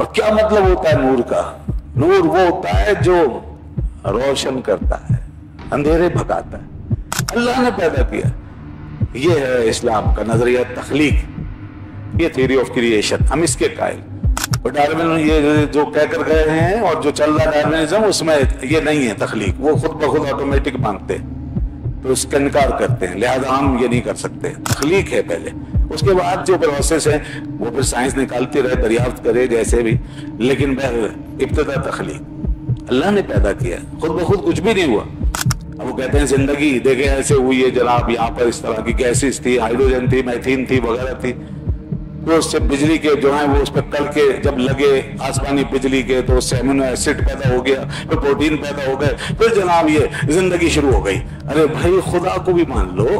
اور کیا مطلب ہوتا ہے نور کا؟ نور وہ ہوتا ہے جو روشن کرتا ہے، اندھیرے بھگاتا ہے، اللہ نے پیدا کیا۔ یہ ہے اسلام کا نظریہ تخلیق، یہ تھیوری آف کریشن، ہم اس کے قائل۔ اور ڈارون یہ جو کہہ کر گئے ہیں اور جو چل رہا ہے ڈارونزم، اس میں یہ نہیں ہے تخلیق، وہ خود بخود آٹومیٹک مانگتے ہیں تو اس کا انکار کرتے ہیں، لہذا ہم یہ نہیں کر سکتے۔ تخلیق ہے پہلے، اس کے بعد جو پروسیس ہے وہ پھر سائنس نکالتی رہے، دریافت کرے جیسے بھی، لیکن ابتدا تخلیق اللہ نے پیدا کیا، خود بخود کچھ بھی نہیں ہوا۔ اب وہ کہتے ہیں زندگی دیکھیں ایسے ہوئی ہے جناب، یہاں پر اس طرح کی گیسز تھی، ہائیڈروجن تھی، میتھین تھی، وغیرہ تھی، تو اس سے بجلی کے جو ہیں وہ اس پہ کل کے جب لگے آسمانی بجلی کے تو اس سے امینو ایسڈ پیدا ہو گیا، پھر پروٹین پیدا ہو گئے، پھر جناب یہ زندگی شروع ہو گئی۔ ارے بھائی خدا کو بھی مان لو،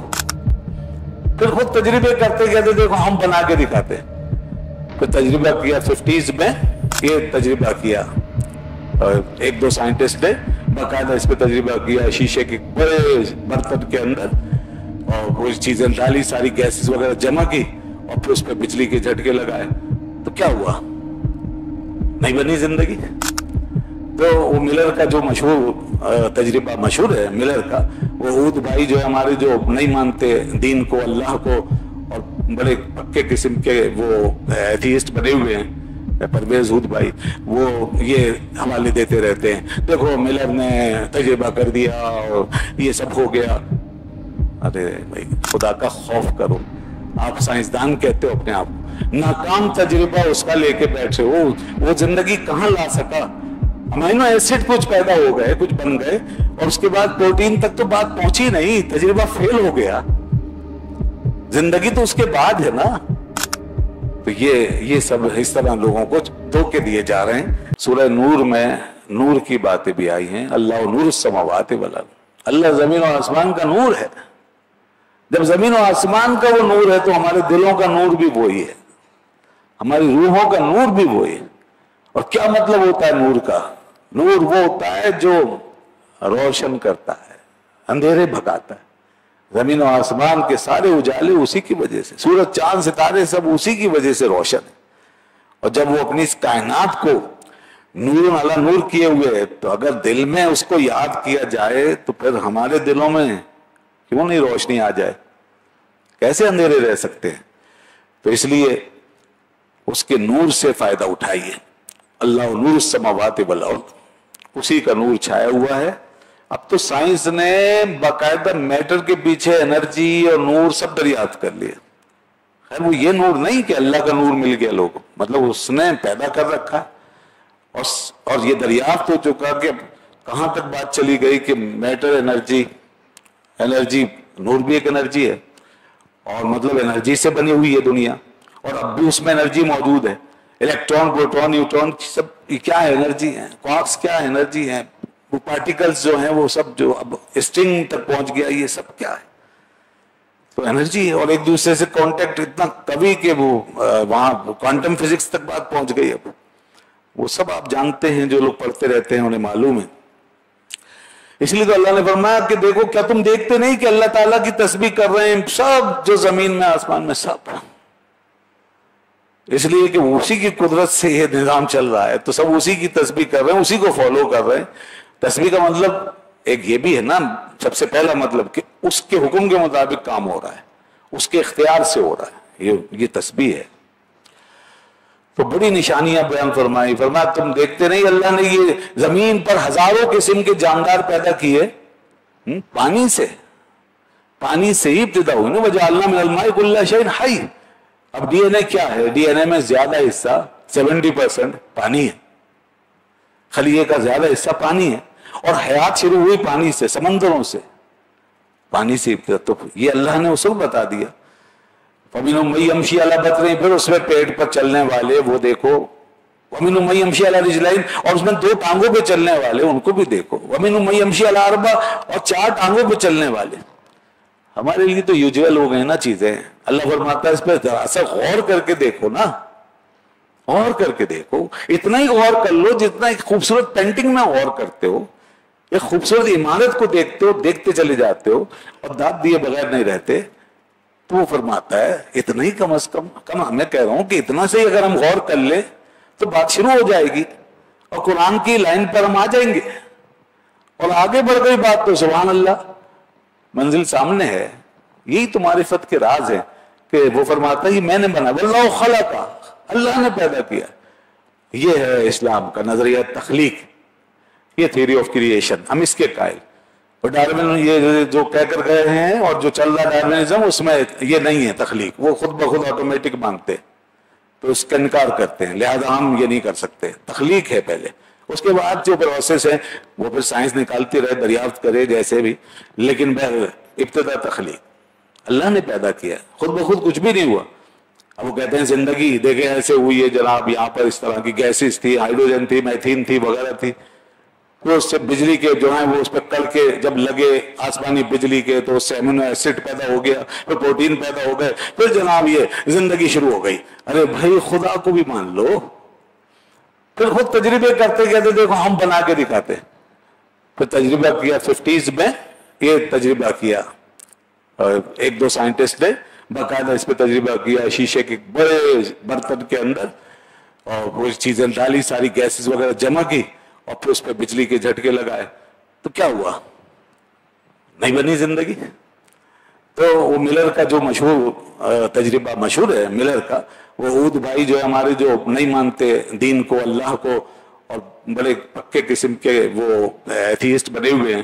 پھر خود تجربے کرتے کہتے دیکھو ہم بنا کے دکھاتے، پھر تجربہ کیا 50s میں، یہ تجربہ کیا اور ایک دو سائنٹسٹ نے باقاعدہ اس پہ تجربہ کیا، شیشے کے بڑے برتن کے اندر اور کوئی چیزیں ڈالی، ساری گیسز وغیرہ جمع کی اور پھر اس پہ بجلی کے جھٹکے لگائے، تو کیا ہوا؟ نہیں بنی زندگی۔ تو وہ ملر کا جو مشہور تجربہ مشہور ہے ملر کا، وہ عود بھائی جو ہے ہمارے جو نہیں مانتے دین کو، اللہ کو، اور بڑے پکے قسم کے وہ ایتھیسٹ بنے ہوئے ہیں، پرویز عود بھائی، وہ یہ حوالے دیتے رہتے ہیں، دیکھو ملر نے تجربہ کر دیا اور یہ سب ہو گیا۔ ارے بھائی خدا کا خوف کرو، آپ سائنسدان کہتے ہو اپنے آپ، ناکام تجربہ اس کا لے کے بیٹھے ہو، وہ زندگی کہاں لا سکا؟ امینو ایسڈ کچھ پیدا ہو گئے، کچھ بن گئے، اور اس کے بعد پروٹین تک تو بات پہنچی نہیں، تجربہ فیل ہو گیا، زندگی تو اس کے بعد ہے نا۔ تو یہ سب اس طرح لوگوں کو دھوکے دیے جا رہے ہیں۔ سورہ نور میں نور کی باتیں بھی آئی ہیں، اللہ نور السماوات والارض، اللہ زمین و آسمان کا نور ہے۔ جب زمین و آسمان کا وہ نور ہے تو ہمارے دلوں کا نور بھی وہی ہے، ہماری روحوں کا نور بھی وہی ہے۔ اور کیا مطلب ہوتا ہے نور کا؟ نور وہ ہوتا ہے جو روشن کرتا ہے، اندھیرے بھگاتا ہے۔ زمین و آسمان کے سارے اجالے اسی کی وجہ سے، سورج چاند ستارے سب اسی کی وجہ سے روشن ہے۔ اور جب وہ اپنی اس کائنات کو نور علی نور کیے ہوئے، تو اگر دل میں اس کو یاد کیا جائے تو پھر ہمارے دلوں میں کیوں نہیں روشنی آ جائے؟ کیسے اندھیرے رہ سکتے ہیں؟ تو اس لیے اس کے نور سے فائدہ اٹھائیے۔ اللہ نور السماوات والارض، اسی کا نور چھایا ہوا ہے۔ اب تو سائنس نے باقاعدہ میٹر کے پیچھے انرجی اور نور سب دریافت کر لیا۔ خیر وہ یہ نور نہیں کہ اللہ کا نور مل گیا لوگوں، مطلب اس نے پیدا کر رکھا، اور یہ دریافت ہو چکا کہ کہاں تک بات چلی گئی کہ میٹر انرجی نور بھی ایک انرجی ہے، اور مطلب انرجی سے بنی ہوئی ہے دنیا، اور اب بھی اس میں انرجی موجود ہے۔ الیکٹران، پروٹون، نیوٹرون سب کیا ہے؟ انرجی ہے۔ کوارکس کیا ہے؟ انرجی ہے۔ وہ پارٹیکلز جو ہیں وہ سب جو اب اسٹنگ تک پہنچ گیا، یہ سب کیا ہے؟ تو انرجی ہے، اور ایک دوسرے سے کانٹیکٹ اتنا قوی کہ وہ وہاں کوانٹم فزکس تک بات پہنچ گئی۔ اب وہ سب آپ جانتے ہیں، جو لوگ پڑھتے رہتے ہیں انہیں معلوم ہے۔ اس لیے تو اللہ نے فرمایا کہ دیکھو کیا تم دیکھتے نہیں کہ اللہ تعالیٰ کی تسبیح کر رہے ہیں سب جو زمین میں آسمان میں سب، اس لیے کہ اسی کی قدرت سے یہ نظام چل رہا ہے، تو سب اسی کی تسبیح کر رہے ہیں، اسی کو فالو کر رہے ہیں۔ تسبیح کا مطلب ایک یہ بھی ہے نا، سب سے پہلا مطلب کہ اس کے حکم کے مطابق کام ہو رہا ہے، اس کے اختیار سے ہو رہا ہے، یہ تسبیح ہے۔ تو بڑی نشانیاں بیان فرمائی، فرمایا تم دیکھتے نہیں اللہ نے یہ زمین پر ہزاروں قسم کے جاندار پیدا کیے، پانی سے ہی ابتدا ہوئی نا، وجعلنا من الماء كل شيء حي۔ اب ڈی این اے کیا ہے؟ ڈی این اے میں زیادہ حصہ 70% پانی ہے، خلیے کا زیادہ حصہ پانی ہے، اور حیات شروع ہوئی پانی سے، سمندروں سے، پانی سے ابتدا۔ تو یہ اللہ نے اس کو بتا دیا۔ وَمِنْهُمْ مَن يَمْشِي عَلَى بَطْنِهِ، پھر اس میں پیٹ پر چلنے والے وہ دیکھو، وَمِنْهُمْ مَن يَمْشِي عَلَى رِجْلَيْنِ، اور اس میں 2 ٹانگوں پہ چلنے والے ان کو بھی دیکھو، وَمِنْهُمْ مَن يَمْشِي عَلَى 4، اور 4 ٹانگوں پہ چلنے والے۔ ہمارے لیے تو یوزول ہو گئے نا چیزیں، اللہ فرماتا ہے اس پہ ذرا سا غور کر کے دیکھو نا، غور کر کے دیکھو، اتنا ہی غور کر لو جتنا ایک خوبصورت پینٹنگ میں غور کرتے ہو، ایک خوبصورت عمارت کو دیکھتے ہو، دیکھتے چلے جاتے ہو اور داد دیے بغیر نہیں رہتے۔ تو وہ فرماتا ہے اتنا ہی کم از کم میں کہہ رہا ہوں کہ اتنا سے ہی اگر ہم غور کر لیں تو بات شروع ہو جائے گی اور قرآن کی لائن پر ہم آ جائیں گے اور آگے بڑھ گئی بات تو سبحان اللہ منزل سامنے ہے. یہی تو معرفت کے راز ہے کہ وہ فرماتا ہے یہ میں نے بنا واللہ خلقا، اللہ نے پیدا کیا. یہ ہے اسلام کا نظریہ تخلیق، یہ تھیوری آف کریشن. ہم اس کے قائل. اور ڈارون یہ جو کہہ کر گئے ہیں اور جو چل رہا ڈارونزم اس میں یہ نہیں ہے تخلیق، وہ خود بخود آٹومیٹک مانگتے تو اس کا انکار کرتے ہیں، لہذا ہم یہ نہیں کر سکتے. تخلیق ہے پہلے، اس کے بعد جو پروسیس ہے وہ پھر سائنس نکالتی رہے، دریافت کرے جیسے بھی، لیکن ابتدا تخلیق اللہ نے پیدا کیا، خود بخود کچھ بھی نہیں ہوا. اب وہ کہتے ہیں زندگی دیکھیں ایسے ہوئی ہے جناب، یہاں پر اس طرح کی گیسز تھی، ہائیڈروجن تھی، میتھین تھی وغیرہ تھی، پھر اس سے بجلی کے جو ہیں وہ اس پہ کڑ کے جب لگے آسمانی بجلی کے تو اس سے امینو ایسڈ پیدا ہو گیا، پھر پروٹین پیدا ہو گئے، پھر جناب یہ زندگی شروع ہو گئی. ارے بھائی خدا کو بھی مان لو. پھر خود تجربے کرتے کہتے دیکھو ہم بنا کے دکھاتے. پھر تجربہ کیا 50s میں، یہ تجربہ کیا ایک دو سائنٹسٹ نے باقاعدہ اس پہ تجربہ کیا، شیشے کے بڑے برتن کے اندر اور وہ چیزیں ڈالی، ساری گیسز وغیرہ جمع کی اور پھر اس پہ بجلی کے جھٹکے لگائے تو کیا ہوا؟ نہیں بنی زندگی. تو وہ ملر کا جو مشہور تجربہ مشہور ہے ملر کا، وہ عود بھائی جو ہے ہمارے جو نہیں مانتے دین کو، اللہ کو، اور بڑے پکے قسم کے وہ ایتھیسٹ بنے ہوئے ہیں،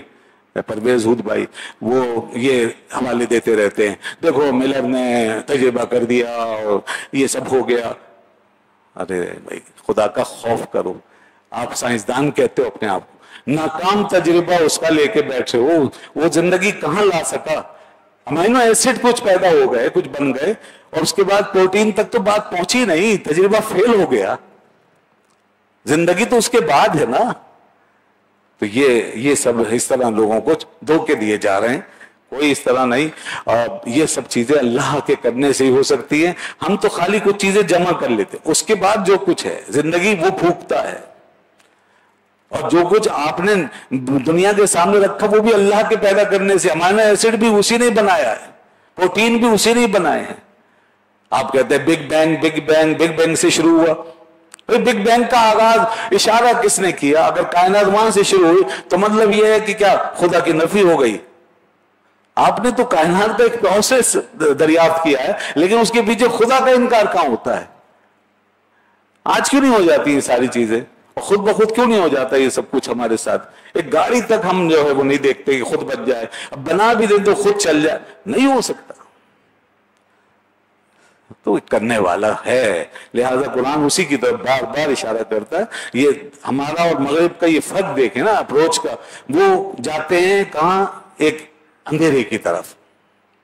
پرویز عود بھائی، وہ یہ حوالے دیتے رہتے ہیں دیکھو ملر نے تجربہ کر دیا اور یہ سب ہو گیا. ارے بھائی خدا کا خوف کرو. آپ سائنسدان کہتے ہو اپنے آپ کو، ناکام تجربہ اس کا لے کے بیٹھے ہو، وہ زندگی کہاں لا سکا؟ امینو ایسڈ کچھ پیدا ہو گئے، کچھ بن گئے، اور اس کے بعد پروٹین تک تو بات پہنچی نہیں، تجربہ فیل ہو گیا. زندگی تو اس کے بعد ہے نا. تو یہ سب اس طرح لوگوں کو دھوکے دیے جا رہے ہیں، کوئی اس طرح نہیں. یہ سب چیزیں اللہ کے کرنے سے ہی ہو سکتی ہیں. ہم تو خالی کچھ چیزیں جمع کر لیتے، اس کے بعد جو کچھ ہے زندگی وہ پھونکتا ہے. اور جو کچھ آپ نے دنیا کے سامنے رکھا وہ بھی اللہ کے پیدا کرنے سے. امینو ایسڈ بھی اسی نے بنایا ہے، پروٹین بھی اسی نے بنائے ہیں. آپ کہتے ہیں big bang big bang, big bang سے شروع ہوا. بگ بینگ کا آغاز اشارہ کس نے کیا؟ اگر کائنات وہاں سے شروع ہوئی تو مطلب یہ ہے کہ کیا خدا کی نفی ہو گئی؟ آپ نے تو کائنات کا ایک پروسیس دریافت کیا ہے، لیکن اس کے پیچھے خدا کا انکار کہاں ہوتا ہے؟ آج کیوں نہیں ہو جاتی یہ ساری چیزیں؟ اور خود بخود کیوں نہیں ہو جاتا یہ سب کچھ ہمارے ساتھ؟ ایک گاڑی تک ہم جو ہے وہ نہیں دیکھتے کہ خود بچ جائے، اب بنا بھی دیں تو خود چل جائے. نہیں ہو سکتا. تو کرنے والا ہے، لہذا قرآن اسی کی طرف بار بار اشارہ کرتا ہے. یہ ہمارا اور مغرب کا یہ فرق دیکھیں نا اپروچ کا. وہ جاتے ہیں کہاں؟ ایک اندھیرے کی طرف،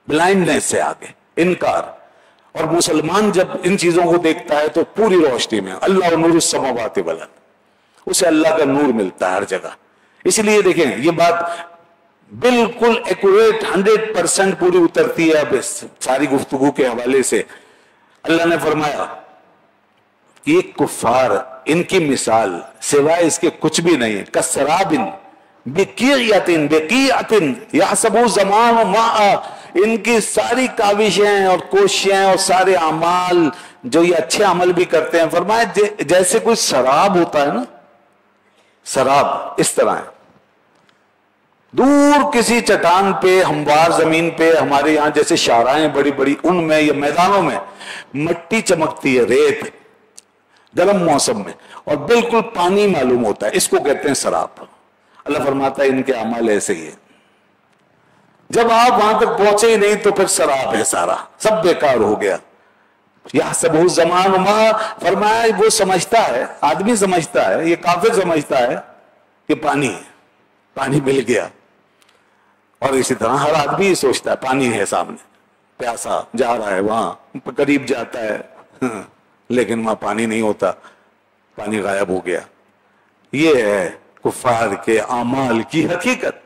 بلائنڈنس سے آگے، انکار. اور مسلمان جب ان چیزوں کو دیکھتا ہے تو پوری روشنی میں اللہ نور السماوات والارض، اسے اللہ کا نور ملتا ہے ہر جگہ. اس لیے دیکھیں یہ بات بالکل ایکوریٹ 100% پوری اترتی ہے اب ساری گفتگو کے حوالے سے. اللہ نے فرمایا کہ یہ کفار، ان کی مثال سوائے اس کے کچھ بھی نہیں ہے. کسراب بقیعۃ یحسبہ الظمآن ماء. ان کی ساری کاوشیں اور کوششیں اور سارے اعمال جو یہ اچھے عمل بھی کرتے ہیں، فرمایا جیسے کوئی سراب ہوتا ہے نا، سراب اس طرح ہے. دور کسی چٹان پہ، ہموار زمین پہ، ہمارے یہاں جیسے شاہراہیں بڑی بڑی، ان میں یا میدانوں میں مٹی چمکتی ہے، ریت، گرم موسم میں، اور بالکل پانی معلوم ہوتا ہے، اس کو کہتے ہیں سراب. اللہ فرماتا ہے ان کے اعمال ایسے ہی ہے. جب آپ وہاں تک پہنچے ہی نہیں تو پھر سراب ہے، سارا سب بیکار ہو گیا. یحسبہ الظمآن ماء، فرمایا وہ سمجھتا ہے، آدمی سمجھتا ہے، یہ کافر سمجھتا ہے کہ پانی ہے، پانی مل گیا. اور اسی طرح ہر آدمی یہ سوچتا ہے پانی ہے سامنے، پیاسا جا رہا ہے، وہاں قریب جاتا ہے لیکن وہاں پانی نہیں ہوتا، پانی غائب ہو گیا. یہ ہے کفار کے اعمال کی حقیقت.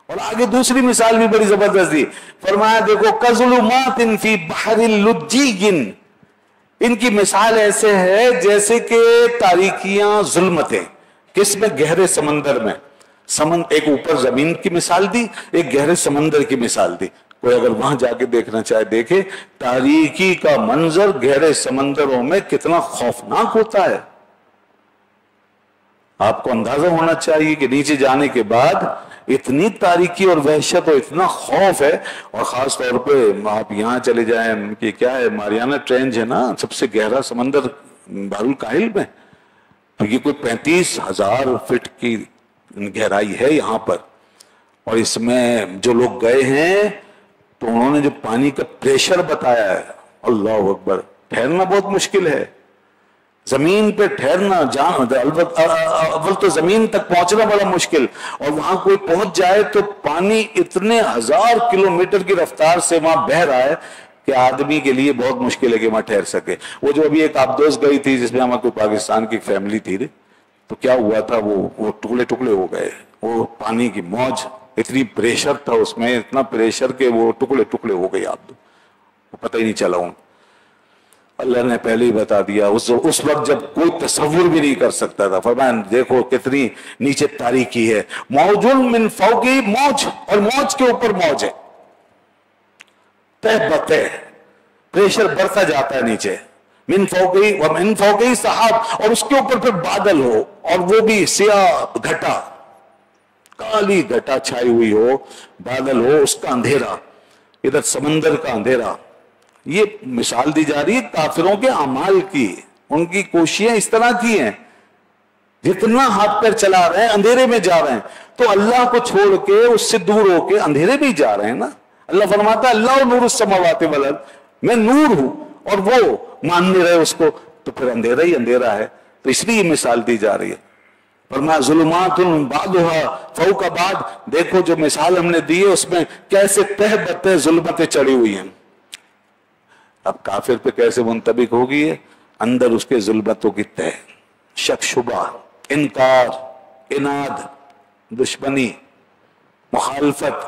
اور آگے دوسری مثال بھی بڑی زبردست دی. فرمایا دیکھو کظلمات فی بحر لجی، ان کی مثال ایسے ہے جیسے کہ تاریکیاں، ظلمتیں، کس میں؟ گہرے سمندر میں. ایک اوپر زمین کی مثال دی، ایک گہرے سمندر کی مثال دی. کوئی اگر وہاں جا کے دیکھنا چاہے دیکھے، تاریکی کا منظر گہرے سمندروں میں کتنا خوفناک ہوتا ہے. آپ کو اندازہ ہونا چاہیے کہ نیچے جانے کے بعد اتنی تاریکی اور وحشت اور اتنا خوف ہے. اور خاص طور پہ آپ یہاں چلے جائیں کہ کیا ہے، ماریانا ٹرینچ ہے نا، سب سے گہرا سمندر بحر الکاہل میں، یہ کوئی 35,000 فٹ کی گہرائی ہے یہاں پر. اور اس میں جو لوگ گئے ہیں تو انہوں نے جو پانی کا پریشر بتایا ہے، اللہ اکبر، ٹھہرنا بہت مشکل ہے. زمین پہ ٹھہرنا، اول تو زمین تک پہنچنا بڑا مشکل، اور وہاں کوئی پہنچ جائے تو پانی اتنے 1000 کلومیٹر کی رفتار سے وہاں بہہ رہا ہے کہ آدمی کے لیے بہت مشکل ہے کہ وہاں ٹھہر سکے. وہ جو ابھی ایک آبدوز گئی تھی جس میں ہمارے کوئی پاکستان کی فیملی تھی، تو کیا ہوا تھا، وہ ٹکڑے ٹکڑے ہو گئے. وہ پانی کی موج، اتنی پریشر تھا اس میں، اتنا پریشر کہ وہ ٹکڑے ٹکڑے ہو گئے. آپ کو پتہ ہی نہیں چلا. اللہ نے پہلے ہی بتا دیا اس وقت جب کوئی تصور بھی نہیں کر سکتا تھا. فرمایا دیکھو کتنی نیچے تاریکی ہے. موج من فوقی موج، اور موج کے اوپر موج ہے، تہ بتہ پریشر بڑھتا جاتا ہے نیچے. من فوقی ومن فوقی سحاب، اور اس کے اوپر پھر بادل ہو، اور وہ بھی سیاہ گھٹا، کالی گھٹا چھائی ہوئی ہو، بادل ہو، اس کا اندھیرا، ادھر سمندر کا اندھیرا. یہ مثال دی جا رہی ہے کافروں کے اعمال کی. ان کی کوششیں اس طرح کی ہیں، جتنا ہاتھ پیر چلا رہے ہیں اندھیرے میں جا رہے ہیں، تو اللہ کو چھوڑ کے اس سے دور ہو کے اندھیرے میں جا رہے ہیں نا. اللہ فرماتا ہے اللہ نور السماوات والارض، میں نور ہوں، اور وہ مان نہیں رہے اس کو، تو پھر اندھیرا ہی اندھیرا ہے. تو اس لیے یہ مثال دی جا رہی ہے. فرمایا ظلمات بعضها فوق بعض، دیکھو جو مثال ہم نے دی ہے اس میں کیسے تہ بتہ ظلمتیں چڑھی ہوئی ہیں. اب کافر پہ کیسے منطبق ہوگی ہے؟ اندر اس کے ظلمتوں کی تہ، شک شبہ، انکار، اناد، دشمنی، مخالفت،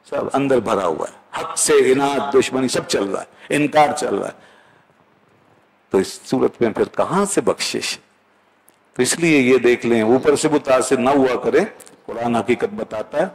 سب اندر بھرا ہوا ہے. حق سے اناد، دشمنی سب چل رہا ہے، انکار چل رہا ہے. تو اس صورت میں پھر کہاں سے بخشش؟ تو اس لیے یہ دیکھ لیں، اوپر سے متاثر نہ ہوا کریں. قرآن حقیقت بتاتا ہے.